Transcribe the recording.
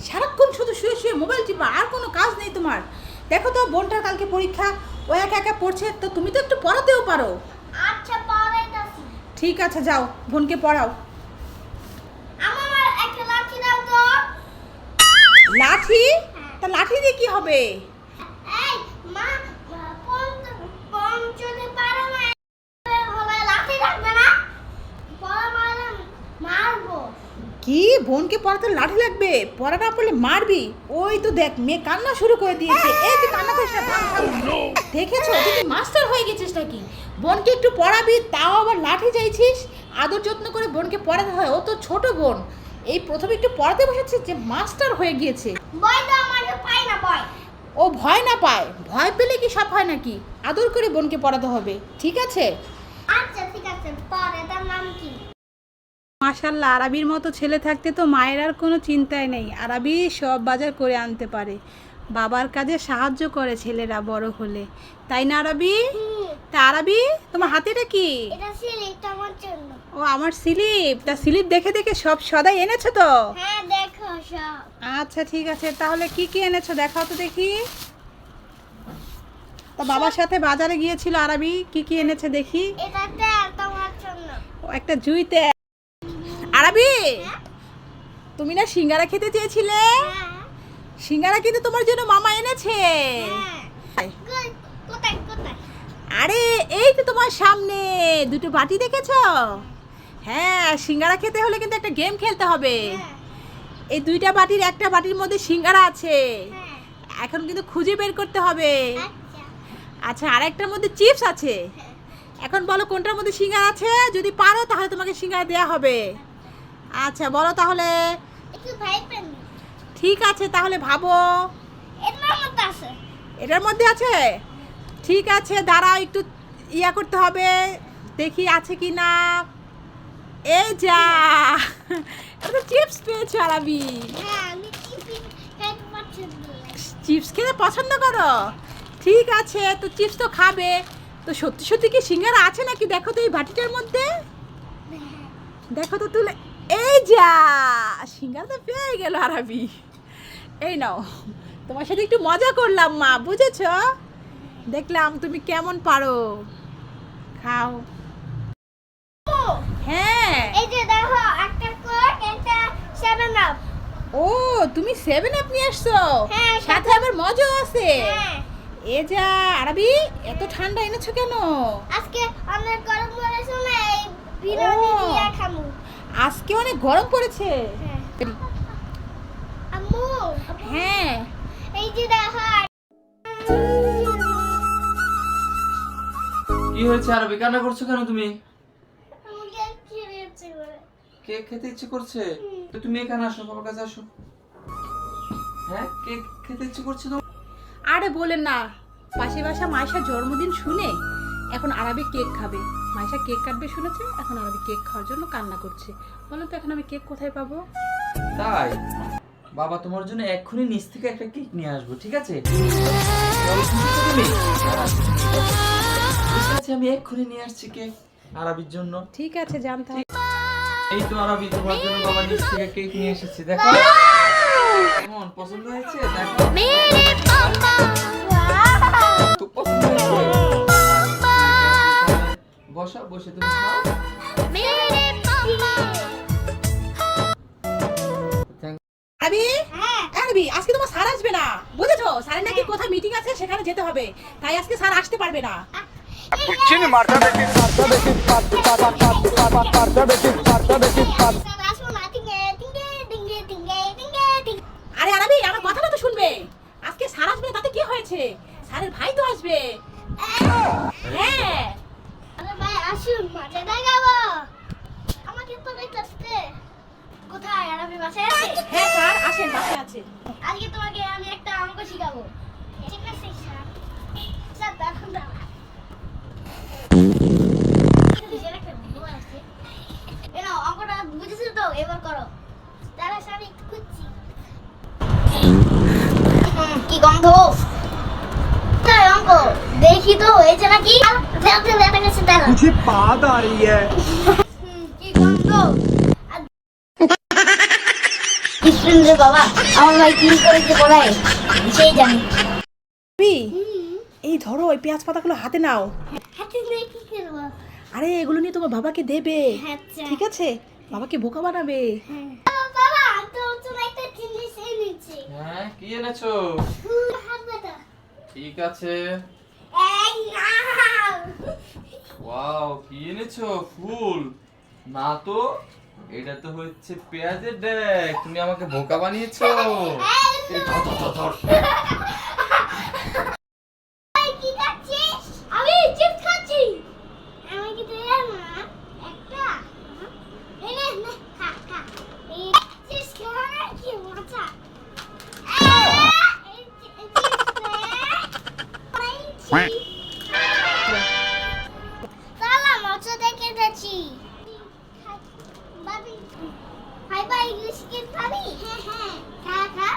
সারাক্ষণ শুধু শুয়ে শুয়ে মোবাইল টিপা, আর কোনো কাজ নেই তোমার? দেখো তো বোনটার কালকে পরীক্ষা, ও একা একা পড়ছে, তো তুমি তো একটু পড়াতেও পারো। আচ্ছা পড়াইতাছি। ঠিক আছে, যাও বোনকে পড়াও। আমার একটা লাঠি দাও তো। লাঠি? তা লাঠি দিয়ে কি হবে? এই মা, যদি পারে না হলে লাঠি রাখবে না, পড়া মারলে মারবো। কি, বোনকে পড়াতে লাঠি লাগবে? পড়া না পড়লে মারবি? ওই তো দেখ, মেয়ে কান্না শুরু করে দিয়েছে। এই তুই কান্না করিস না, থাম থাম। দেখেছো তুই কি মাস্টার হয়ে গেছিস নাকি? বোনকে একটু পড়াবি, তাও আবার লাঠি চাইছিস? আদর যত্ন করে বোনকে পড়াতে হয়, ও তো ছোট বোন। এই প্রথমে একটু পড়াতে বসেছে যে মাস্টার হয়ে গিয়েছে। ভয় তো আমাকে পাই না, ভয়। ও ভয় না পায়? ভয় পেলে কি সব হয় নাকি? আদর করে বোনকে পড়াতে হবে, ঠিক আছে? আচ্ছা ঠিক আছে, পড়ে। তার নাম কি? মাশাল্লাহ, আরবির মতো ছেলে থাকতে তো মায়ের আর কোনো চিন্তাই নেই। আরবি সব বাজার করে আনতে পারে, বাবার কাজে সাহায্য করে ছেলেরা বড় হলে, তাই না আরবি? তা আরবি, তোমার হাতে এটা কি? এটা সিলিপ আমার জন্য। ও আমার স্লিপ। তা স্লিপ দেখে দেখে সব সদাই এনেছো তো? হ্যাঁ দেখো সব। আচ্ছা ঠিক আছে, তাহলে কি কি এনেছো দেখাও তো দেখি। তা বাবার সাথে বাজারে গিয়েছিল আরবি, কি কি এনেছে দেখি। এটাতে তোমার জন্য। ও একটা জুইতে। আরবি, তুমি না সিঙ্গারা খেতে চেয়েছিলে? হ্যাঁ সিঙ্গারা কিন্তু তোমার জন্য মামা এনেছে। হ্যাঁ। কোথায় কোথায়? আরে এই তো তোমার সামনে দুটো বাটি দেখেছো? হ্যাঁ, সিঙ্গারা খেতে হলে কিন্তু একটা গেম খেলতে হবে। হ্যাঁ এই দুইটা বাটির একটা বাটির মধ্যে সিঙ্গারা আছে, হ্যাঁ। এখন কিন্তু খুঁজে বের করতে হবে। আচ্ছা আচ্ছা, আর একটার মধ্যে চিপস আছে, এখন বলো কোনটার মধ্যে সিঙ্গারা আছে। যদি পারো তাহলে তোমাকে সিঙ্গারা দেওয়া হবে। আচ্ছা বলো তাহলে। একটু ভাই পেন। ঠিক আছে, তাহলে ভাবো। এটার মধ্যে আছে। এটার মধ্যে আছে? ঠিক আছে, দাঁড়াও, একটু ইয়া করতে হবে, দেখি আছে কি না। এই যা, এটা চিপস পেয়েছো আরবি। হ্যাঁ আমি চিপস খাইতে পছন্দ করি। চিপস খেতে পছন্দ করো? ঠিক আছে, তো চিপস তো খাবে, তো সত্যি সত্যি কি সিঙ্গারা আছে নাকি দেখো তো এই বাটিটার মধ্যে। দেখো তো তুলে, এই যা, সিঙ্গারা তো পেয়ে গেল আরবি। এই নাও, তোমার সাথে একটু মজা করলাম মা, বুঝেছো? দেখলাম তুমি কেমন পারো, খাও। হ্যাঁ। এই যে দেখো একটা কোক, একটা 7 আপ। ও, তুমি 7 আপ নিয়ে আসছো? হ্যাঁ, সাথে আবার মজাও আছে। হ্যাঁ এ যা আরবি, এত ঠান্ডা এনেছো কেন? আজকে অনেক গরম পড়েছে না, এই বিরিয়ানি ও। দিয়ে খামু। আজকে অনেক গরম পড়েছে। হ্যাঁ আম্মু, হ্যাঁ। এই যে দেখো। কি হয়েছে আরবি, কান্না করছো কেন তুমি? আমাকে খেয়ে ইচ্ছে করে। কেক খেতে ইচ্ছে করছে? তো তুমি এখানে আসো, বাবার কাছে আসো। হ্যাঁ, কেক খেতে ইচ্ছে করছে তো? আরে বলেন না, পাশে বাসা মাইশার জন্মদিন শুনে এখন আরবি কেক খাবে। মাইশা কেক কাটবে শুনেছে, এখন আরবি কেক খাওয়ার জন্য কান্না করছে। বলো তো এখন আমি কেক কোথায় পাবো? তাই বাবা তোমার জন্য এক্ষুনি নিচ থেকে একটা কেক নিয়ে আসবো, ঠিক আছে? চলো, শুনছো তুমি? ঠিক আছে, আমি এক্ষুনি নিয়ে আসছি কেক আরবির জন্য। ঠিক আছে, জানতে হবে। এই তো আরবি, তোমার জন্য বাবা নিচ থেকে কেক নিয়ে এসেছি, দেখো কেমন পছন্দ হয়েছে, দেখো খুব পছন্দ হয়েছে। বসো, বসে তুমি খাও। আরবি, হ্যাঁ আরবি আজকে তোমার স্যার আসবে না, বুঝেছো? স্যারের নাকি কোথায় মিটিং আছে, সেখানে যেতে হবে, তাই আজকে স্যার আসতে পারবে না। আসো না, টিঙ্গে টিঙ্গে টিঙ্গে টিঙ্গে টিঙ্গে টিঙ্গে। আরে আরবি, আমার কথাটা তো শুনবে। আজকে স্যার আসবে, তাতে কি হয়েছে? স্যারের ভাই তো আসবে। হ্যাঁ। আরে ভাই আসুন, মজা দেখাবো। আমাকে তো দেখতে কোথায়? আরবি বাসায় আছে? হ্যাঁ স্যার আসেন, বাসায় আছে। আজকে তোমাকে আমি একটা অঙ্ক শিখাবো, ঠিক আছে স্যার? স্যার দেখুন না, অঙ্কটা বুঝেছো তো? এবার করো। তাহলে আমি একটু খুঁজছি। কি গন্ধ! অঙ্ক দেখি তো হয়েছে নাকি। मुझे बात आ रही है। কি গন্ধ! স্টুডেন্ট রে বাবা, আমার ভাই কি করেছে পড়ায় সেই জানে। ভাবি, এই ধরো ওই পেঁয়াজ পাতাগুলো হাতে নাও। হাতে নিয়ে কি করবো? আরে এগুলো নিয়ে তোমার বাবাকে দেবে, আচ্ছা। ঠিক আছে? বাবাকে বোকা বানাবে। বাবা, তোমার একটা জিনিস এনেছি। হ্যাঁ, কি এনেছো? হাত বাটা। ঠিক আছে। এই নাও। ওয়াও, কি এনেছো? ফুল না তো, এটা তো হচ্ছে পেঁয়াজের ডেক। তুমি আমাকে বোকা বানিয়েছো। এই ধর, ধর, ধর, ধর। এই কি খাচ্ছিস? আমি চিপস খাচ্ছি। আমাকে দে না একটা। এই নে, নে, খা, খা। এই চিপস খাওয়া না, কি মজা। এই চিপস নে। সালা, মজা দেখে যাচ্ছি। বাবি, হাই বাই, ইংলিশ কি খাবি? হ্যাঁ, হ্যাঁ, খা, খা।